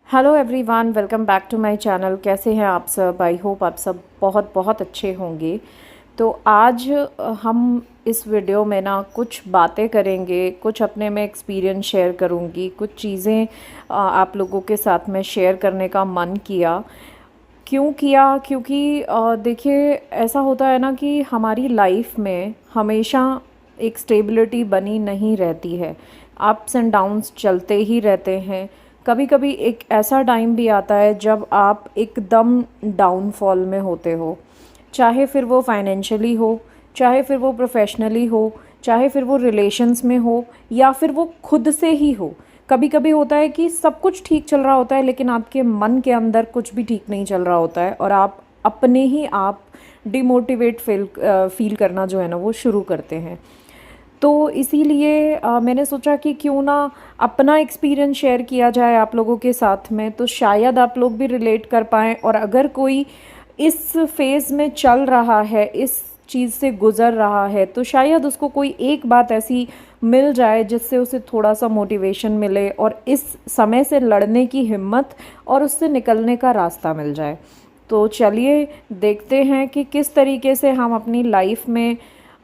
Hello everyone, welcome back to my channel. कैसे हैं आप सब? आई होप आप सब बहुत बहुत अच्छे होंगे। तो आज हम इस वीडियो में ना कुछ बातें करेंगे, कुछ अपने में एक्सपीरियंस शेयर करूंगी, कुछ चीज़ें आप लोगों के साथ में शेयर करने का मन किया। क्यों किया? क्योंकि देखिए, ऐसा होता है ना कि हमारी लाइफ में हमेशा एक स्टेबिलिटी बनी नहीं रहती है। अप्स एंड डाउन्स चलते ही रहते हैं। कभी कभी एक ऐसा टाइम भी आता है जब आप एकदम डाउनफॉल में होते हो, चाहे फिर वो फाइनेंशियली हो, चाहे फिर वो प्रोफेशनली हो, चाहे फिर वो रिलेशंस में हो, या फिर वो खुद से ही हो। कभी कभी होता है कि सब कुछ ठीक चल रहा होता है लेकिन आपके मन के अंदर कुछ भी ठीक नहीं चल रहा होता है और आप अपने ही आप डिमोटिवेट फील करना जो है ना वो शुरू करते हैं। तो इसीलिए मैंने सोचा कि क्यों ना अपना एक्सपीरियंस शेयर किया जाए आप लोगों के साथ में, तो शायद आप लोग भी रिलेट कर पाएँ। और अगर कोई इस फेज़ में चल रहा है, इस चीज़ से गुज़र रहा है, तो शायद उसको कोई एक बात ऐसी मिल जाए जिससे उसे थोड़ा सा मोटिवेशन मिले और इस समय से लड़ने की हिम्मत और उससे निकलने का रास्ता मिल जाए। तो चलिए देखते हैं कि किस तरीके से हम अपनी लाइफ में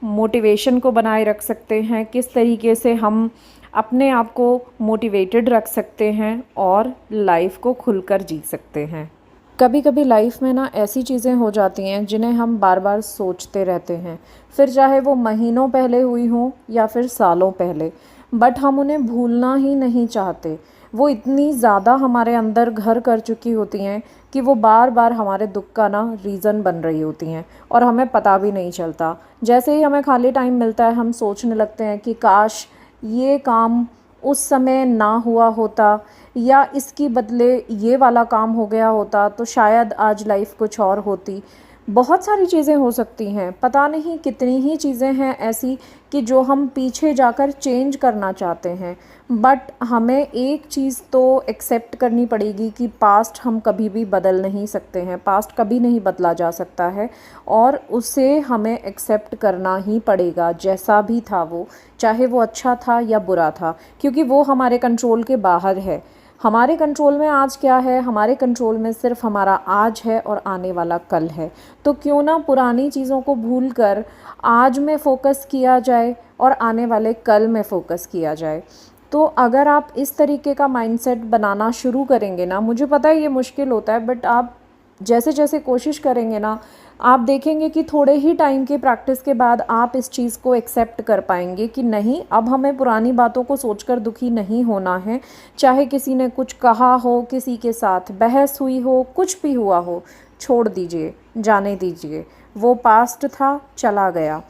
मोटिवेशन को बनाए रख सकते हैं, किस तरीके से हम अपने आप को मोटिवेटेड रख सकते हैं और लाइफ को खुलकर जी सकते हैं। कभी कभी लाइफ में ना ऐसी चीज़ें हो जाती हैं जिन्हें हम बार बार सोचते रहते हैं, फिर चाहे वो महीनों पहले हुई हों या फिर सालों पहले, बट हम उन्हें भूलना ही नहीं चाहते। वो इतनी ज़्यादा हमारे अंदर घर कर चुकी होती हैं कि वो बार बार हमारे दुख का ना रीज़न बन रही होती हैं और हमें पता भी नहीं चलता। जैसे ही हमें खाली टाइम मिलता है हम सोचने लगते हैं कि काश ये काम उस समय ना हुआ होता, या इसकी बदले ये वाला काम हो गया होता तो शायद आज लाइफ कुछ और होती। बहुत सारी चीज़ें हो सकती हैं, पता नहीं कितनी ही चीज़ें हैं ऐसी कि जो हम पीछे जाकर चेंज करना चाहते हैं। बट हमें एक चीज़ तो एक्सेप्ट करनी पड़ेगी कि पास्ट हम कभी भी बदल नहीं सकते हैं, पास्ट कभी नहीं बदला जा सकता है और उसे हमें एक्सेप्ट करना ही पड़ेगा जैसा भी था वो, चाहे वो अच्छा था या बुरा था, क्योंकि वो हमारे कंट्रोल के बाहर है। हमारे कंट्रोल में आज क्या है? हमारे कंट्रोल में सिर्फ हमारा आज है और आने वाला कल है। तो क्यों ना पुरानी चीज़ों को भूलकर आज में फ़ोकस किया जाए और आने वाले कल में फ़ोकस किया जाए। तो अगर आप इस तरीके का माइंडसेट बनाना शुरू करेंगे ना, मुझे पता है ये मुश्किल होता है, बट आप जैसे जैसे कोशिश करेंगे ना, आप देखेंगे कि थोड़े ही टाइम के प्रैक्टिस के बाद आप इस चीज़ को एक्सेप्ट कर पाएंगे कि नहीं, अब हमें पुरानी बातों को सोचकर दुखी नहीं होना है। चाहे किसी ने कुछ कहा हो, किसी के साथ बहस हुई हो, कुछ भी हुआ हो, छोड़ दीजिए, जाने दीजिए। वो पास्ट था, चला गया,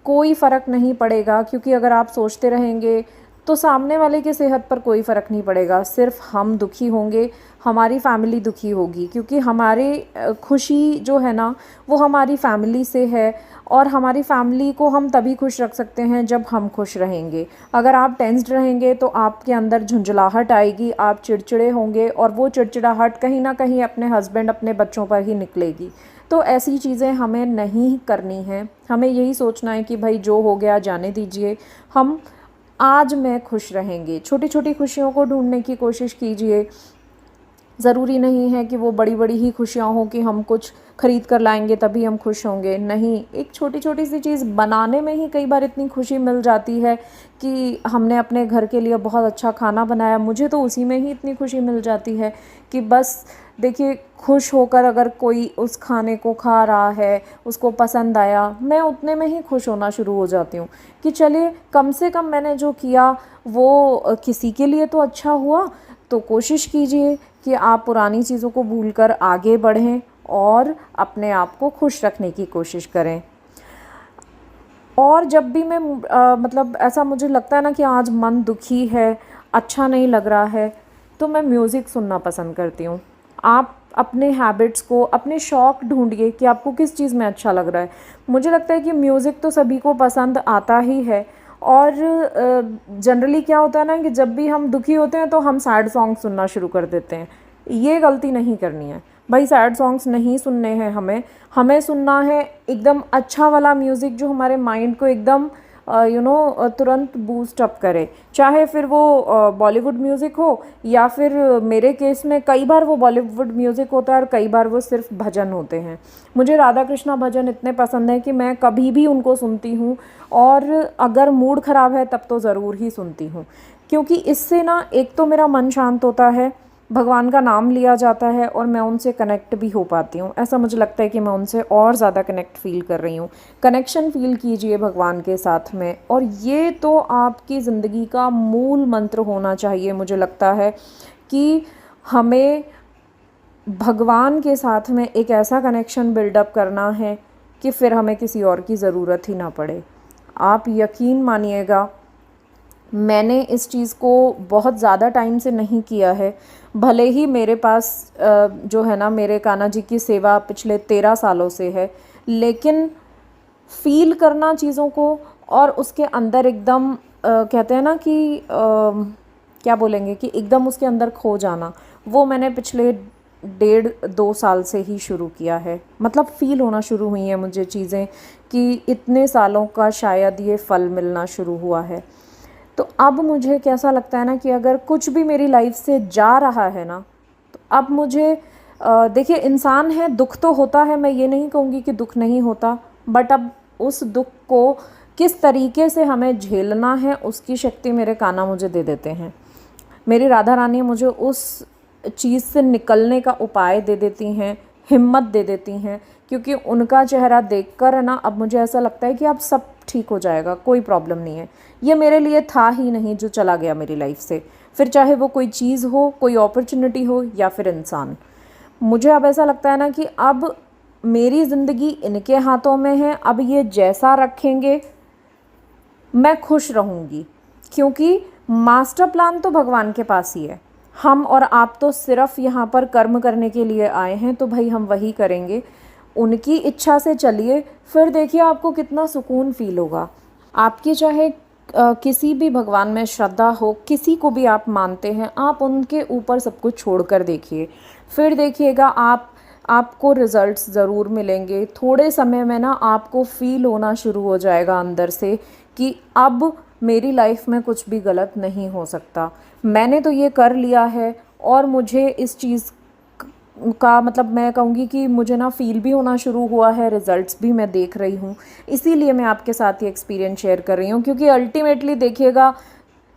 कोई फ़र्क नहीं पड़ेगा। क्योंकि अगर आप सोचते रहेंगे तो सामने वाले की सेहत पर कोई फ़र्क नहीं पड़ेगा, सिर्फ हम दुखी होंगे, हमारी फैमिली दुखी होगी। क्योंकि हमारे खुशी जो है ना वो हमारी फैमिली से है, और हमारी फैमिली को हम तभी खुश रख सकते हैं जब हम खुश रहेंगे। अगर आप टेंस्ड रहेंगे तो आपके अंदर झुंझलाहट आएगी, आप चिड़चिड़े होंगे और वो चिड़चिड़ाहट कहीं ना कहीं अपने हस्बैंड, अपने बच्चों पर ही निकलेगी। तो ऐसी चीज़ें हमें नहीं करनी हैं। हमें यही सोचना है कि भाई जो हो गया जाने दीजिए, हम आज में खुश रहेंगे। छोटी छोटी खुशियों को ढूंढने की कोशिश कीजिए। ज़रूरी नहीं है कि वो बड़ी बड़ी ही खुशियाँ हों कि हम कुछ ख़रीद कर लाएंगे तभी हम खुश होंगे। नहीं, एक छोटी छोटी सी चीज़ बनाने में ही कई बार इतनी खुशी मिल जाती है कि हमने अपने घर के लिए बहुत अच्छा खाना बनाया, मुझे तो उसी में ही इतनी खुशी मिल जाती है कि बस देखिए, खुश होकर अगर कोई उस खाने को खा रहा है, उसको पसंद आया, मैं उतने में ही खुश होना शुरू हो जाती हूँ कि चलिए कम से कम मैंने जो किया वो किसी के लिए तो अच्छा हुआ। तो कोशिश कीजिए कि आप पुरानी चीज़ों को भूलकर आगे बढ़ें और अपने आप को खुश रखने की कोशिश करें। और जब भी मैं मतलब ऐसा मुझे लगता है ना कि आज मन दुखी है, अच्छा नहीं लग रहा है, तो मैं म्यूज़िक सुनना पसंद करती हूँ। आप अपने हैबिट्स को, अपने शौक़ ढूंढिए कि आपको किस चीज़ में अच्छा लग रहा है। मुझे लगता है कि म्यूज़िक तो सभी को पसंद आता ही है, और जनरली क्या होता है ना कि जब भी हम दुखी होते हैं तो हम सैड सॉन्ग सुनना शुरू कर देते हैं। ये गलती नहीं करनी है भाई, सैड सॉन्ग्स नहीं सुनने हैं हमें। हमें सुनना है एकदम अच्छा वाला म्यूज़िक जो हमारे माइंड को एकदम तुरंत बूस्ट अप करे, चाहे फिर वो बॉलीवुड म्यूज़िक हो या फिर मेरे केस में कई बार वो बॉलीवुड म्यूज़िक होता है और कई बार वो सिर्फ भजन होते हैं। मुझे राधा कृष्णा भजन इतने पसंद है कि मैं कभी भी उनको सुनती हूँ, और अगर मूड ख़राब है तब तो ज़रूर ही सुनती हूँ, क्योंकि इससे ना एक तो मेरा मन शांत होता है, भगवान का नाम लिया जाता है और मैं उनसे कनेक्ट भी हो पाती हूँ। ऐसा मुझे लगता है कि मैं उनसे और ज़्यादा कनेक्ट फ़ील कर रही हूँ। कनेक्शन फ़ील कीजिए भगवान के साथ में, और ये तो आपकी ज़िंदगी का मूल मंत्र होना चाहिए। मुझे लगता है कि हमें भगवान के साथ में एक ऐसा कनेक्शन बिल्डअप करना है कि फिर हमें किसी और की ज़रूरत ही ना पड़े। आप यकीन मानिएगा, मैंने इस चीज़ को बहुत ज़्यादा टाइम से नहीं किया है, भले ही मेरे पास जो है ना मेरे कान्हा जी की सेवा पिछले 13 सालों से है, लेकिन फ़ील करना चीज़ों को और उसके अंदर एकदम कहते हैं ना कि क्या बोलेंगे कि एकदम उसके अंदर खो जाना, वो मैंने पिछले 1.5-2 साल से ही शुरू किया है। मतलब फ़ील होना शुरू हुई हैं मुझे चीज़ें कि इतने सालों का शायद ये फल मिलना शुरू हुआ है। तो अब मुझे कैसा लगता है ना कि अगर कुछ भी मेरी लाइफ से जा रहा है ना, तो अब मुझे देखिए, इंसान है, दुख तो होता है, मैं ये नहीं कहूँगी कि दुख नहीं होता, बट अब उस दुख को किस तरीके से हमें झेलना है उसकी शक्ति मेरे कान्हा मुझे दे देते हैं। मेरी राधा रानी मुझे उस चीज़ से निकलने का उपाय दे देती हैं, हिम्मत दे देती हैं, क्योंकि उनका चेहरा देखकर ना अब मुझे ऐसा लगता है कि अब सब ठीक हो जाएगा, कोई प्रॉब्लम नहीं है। ये मेरे लिए था ही नहीं जो चला गया मेरी लाइफ से, फिर चाहे वो कोई चीज़ हो, कोई अपॉर्चुनिटी हो या फिर इंसान। मुझे अब ऐसा लगता है ना कि अब मेरी ज़िंदगी इनके हाथों में है, अब ये जैसा रखेंगे मैं खुश रहूँगी, क्योंकि मास्टर प्लान तो भगवान के पास ही है। हम और आप तो सिर्फ यहाँ पर कर्म करने के लिए आए हैं, तो भाई हम वही करेंगे, उनकी इच्छा से चलिए, फिर देखिए आपको कितना सुकून फील होगा। आपकी चाहे किसी भी भगवान में श्रद्धा हो, किसी को भी आप मानते हैं, आप उनके ऊपर सब कुछ छोड़ कर देखिए, फिर देखिएगा आपको रिज़ल्ट्स ज़रूर मिलेंगे। थोड़े समय में ना आपको फ़ील होना शुरू हो जाएगा अंदर से कि अब मेरी लाइफ में कुछ भी गलत नहीं हो सकता। मैंने तो ये कर लिया है, और मुझे इस चीज़ का मतलब मैं कहूँगी कि मुझे ना फ़ील भी होना शुरू हुआ है, रिज़ल्ट्स भी मैं देख रही हूँ। इसीलिए मैं आपके साथ ये एक्सपीरियंस शेयर कर रही हूँ, क्योंकि अल्टीमेटली देखिएगा,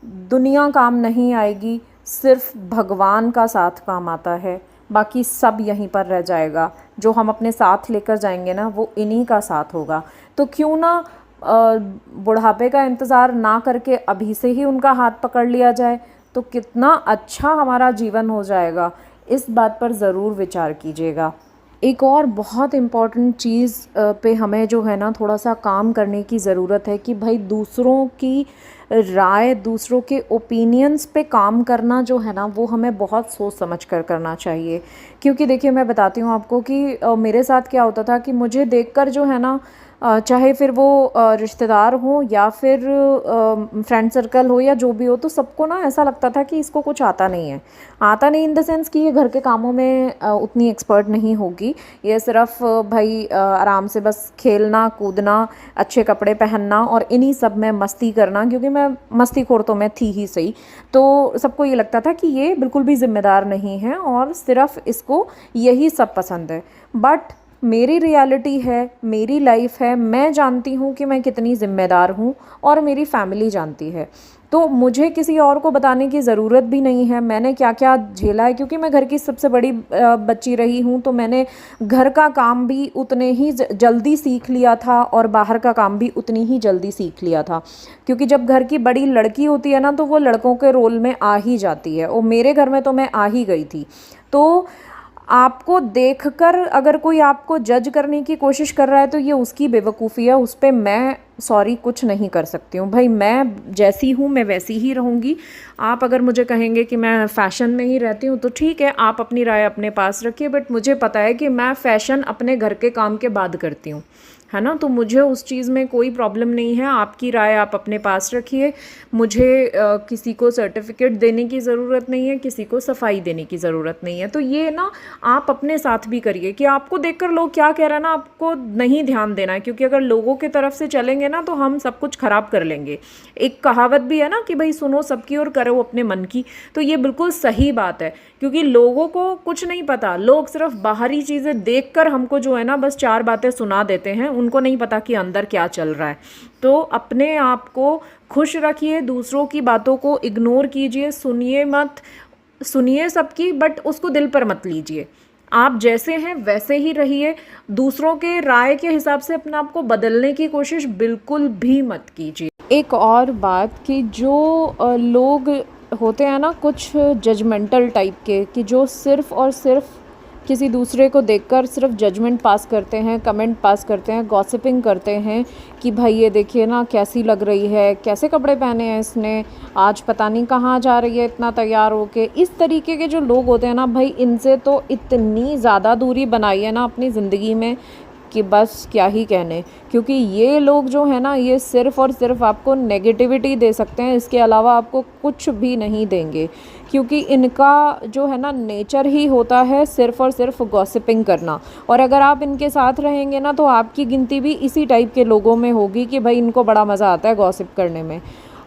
दुनिया काम नहीं आएगी, सिर्फ भगवान का साथ काम आता है, बाकी सब यहीं पर रह जाएगा। जो हम अपने साथ लेकर जाएंगे ना, वो इन्हीं का साथ होगा। तो क्यों ना बुढ़ापे का इंतज़ार ना करके अभी से ही उनका हाथ पकड़ लिया जाए, तो कितना अच्छा हमारा जीवन हो जाएगा। इस बात पर ज़रूर विचार कीजिएगा। एक और बहुत इम्पॉर्टेंट चीज़ पे हमें जो है ना थोड़ा सा काम करने की ज़रूरत है कि भाई दूसरों की राय, दूसरों के ओपिनियंस पे काम करना जो है ना, वो हमें बहुत सोच समझ कर करना चाहिए। क्योंकि देखिए, मैं बताती हूँ आपको कि मेरे साथ क्या होता था कि मुझे देखकर जो है ना, चाहे फिर वो रिश्तेदार हो या फिर फ्रेंड सर्कल हो या जो भी हो, तो सबको ना ऐसा लगता था कि इसको कुछ आता नहीं है। आता नहीं इन द सेंस कि ये घर के कामों में उतनी एक्सपर्ट नहीं होगी, ये सिर्फ भाई आराम से बस खेलना कूदना, अच्छे कपड़े पहनना और इन्हीं सब में मस्ती करना, क्योंकि मैं मस्तीखोर तो मैं थी ही सही। तो सबको ये लगता था कि ये बिल्कुल भी ज़िम्मेदार नहीं है और सिर्फ इसको यही सब पसंद है। बट मेरी रियलिटी है, मेरी लाइफ है, मैं जानती हूँ कि मैं कितनी ज़िम्मेदार हूँ और मेरी फैमिली जानती है। तो मुझे किसी और को बताने की ज़रूरत भी नहीं है मैंने क्या क्या झेला है, क्योंकि मैं घर की सबसे बड़ी बच्ची रही हूँ। तो मैंने घर का काम भी उतने ही जल्दी सीख लिया था और बाहर का काम भी उतनी ही जल्दी सीख लिया था, क्योंकि जब घर की बड़ी लड़की होती है ना, तो वो लड़कों के रोल में आ ही जाती है, और मेरे घर में तो मैं आ ही गई थी। तो आपको देखकर अगर कोई आपको जज करने की कोशिश कर रहा है, तो ये उसकी बेवकूफ़ी है, उस पर मैं सॉरी कुछ नहीं कर सकती हूँ। भाई मैं जैसी हूँ मैं वैसी ही रहूँगी। आप अगर मुझे कहेंगे कि मैं फ़ैशन में ही रहती हूँ, तो ठीक है, आप अपनी राय अपने पास रखिए, बट मुझे पता है कि मैं फ़ैशन अपने घर के काम के बाद करती हूँ। है ना। तो मुझे उस चीज़ में कोई प्रॉब्लम नहीं है, आपकी राय आप अपने पास रखिए। मुझे किसी को सर्टिफिकेट देने की ज़रूरत नहीं है, किसी को सफाई देने की ज़रूरत नहीं है। तो ये ना आप अपने साथ भी करिए कि आपको देखकर लोग क्या कह रहे हैं ना, आपको नहीं ध्यान देना है, क्योंकि अगर लोगों की तरफ से चलेंगे ना तो हम सब कुछ ख़राब कर लेंगे। एक कहावत भी है ना कि भाई सुनो सबकी और करो अपने मन की, तो ये बिल्कुल सही बात है, क्योंकि लोगों को कुछ नहीं पता। लोग सिर्फ बाहरी चीज़ें देखकर हमको जो है ना बस चार बातें सुना देते हैं, उनको नहीं पता कि अंदर क्या चल रहा है। तो अपने आप को खुश रखिए, दूसरों की बातों को इग्नोर कीजिए, सुनिए मत, सुनिए सबकी बट उसको दिल पर मत लीजिए। आप जैसे हैं वैसे ही रहिए, दूसरों के राय के हिसाब से अपने आप को बदलने की कोशिश बिल्कुल भी मत कीजिए। एक और बात कि जो लोग होते हैं ना कुछ जजमेंटल टाइप के, कि जो सिर्फ़ और सिर्फ किसी दूसरे को देखकर सिर्फ जजमेंट पास करते हैं, कमेंट पास करते हैं, गॉसिपिंग करते हैं कि भाई ये देखिए ना कैसी लग रही है, कैसे कपड़े पहने हैं इसने, आज पता नहीं कहाँ जा रही है इतना तैयार होके। इस तरीके के जो लोग होते हैं ना भाई, इनसे तो इतनी ज़्यादा दूरी बनाई है ना अपनी ज़िंदगी में कि बस क्या ही कहने। क्योंकि ये लोग जो है ना ये सिर्फ़ और सिर्फ आपको नेगेटिविटी दे सकते हैं, इसके अलावा आपको कुछ भी नहीं देंगे। क्योंकि इनका जो है ना नेचर ही होता है सिर्फ़ और सिर्फ गॉसिपिंग करना। और अगर आप इनके साथ रहेंगे ना तो आपकी गिनती भी इसी टाइप के लोगों में होगी कि भाई इनको बड़ा मज़ा आता है गॉसिप करने में।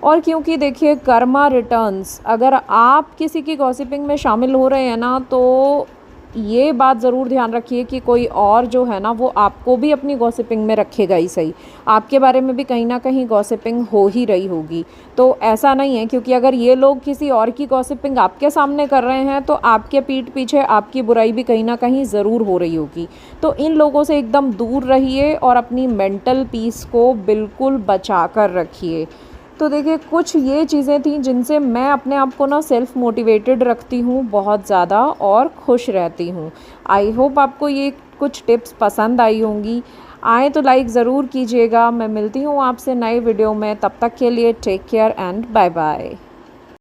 और क्योंकि देखिए कर्मा रिटर्न्स, अगर आप किसी की गॉसिपिंग में शामिल हो रहे हैं ना तो ये बात ज़रूर ध्यान रखिए कि कोई और जो है ना वो आपको भी अपनी गॉसिपिंग में रखेगा ही सही, आपके बारे में भी कहीं ना कहीं गॉसिपिंग हो ही रही होगी। तो ऐसा नहीं है, क्योंकि अगर ये लोग किसी और की गॉसिपिंग आपके सामने कर रहे हैं तो आपके पीठ पीछे आपकी बुराई भी कहीं ना कहीं ज़रूर हो रही होगी। तो इन लोगों से एकदम दूर रहिए और अपनी मेंटल पीस को बिल्कुल बचा कर रखिए। तो देखिए कुछ ये चीज़ें थी जिनसे मैं अपने आप को ना सेल्फ़ मोटिवेटेड रखती हूँ बहुत ज़्यादा और खुश रहती हूँ। आई होप आपको ये कुछ टिप्स पसंद आई होंगी। आए तो लाइक ज़रूर कीजिएगा। मैं मिलती हूँ आपसे नए वीडियो में, तब तक के लिए take care and bye bye.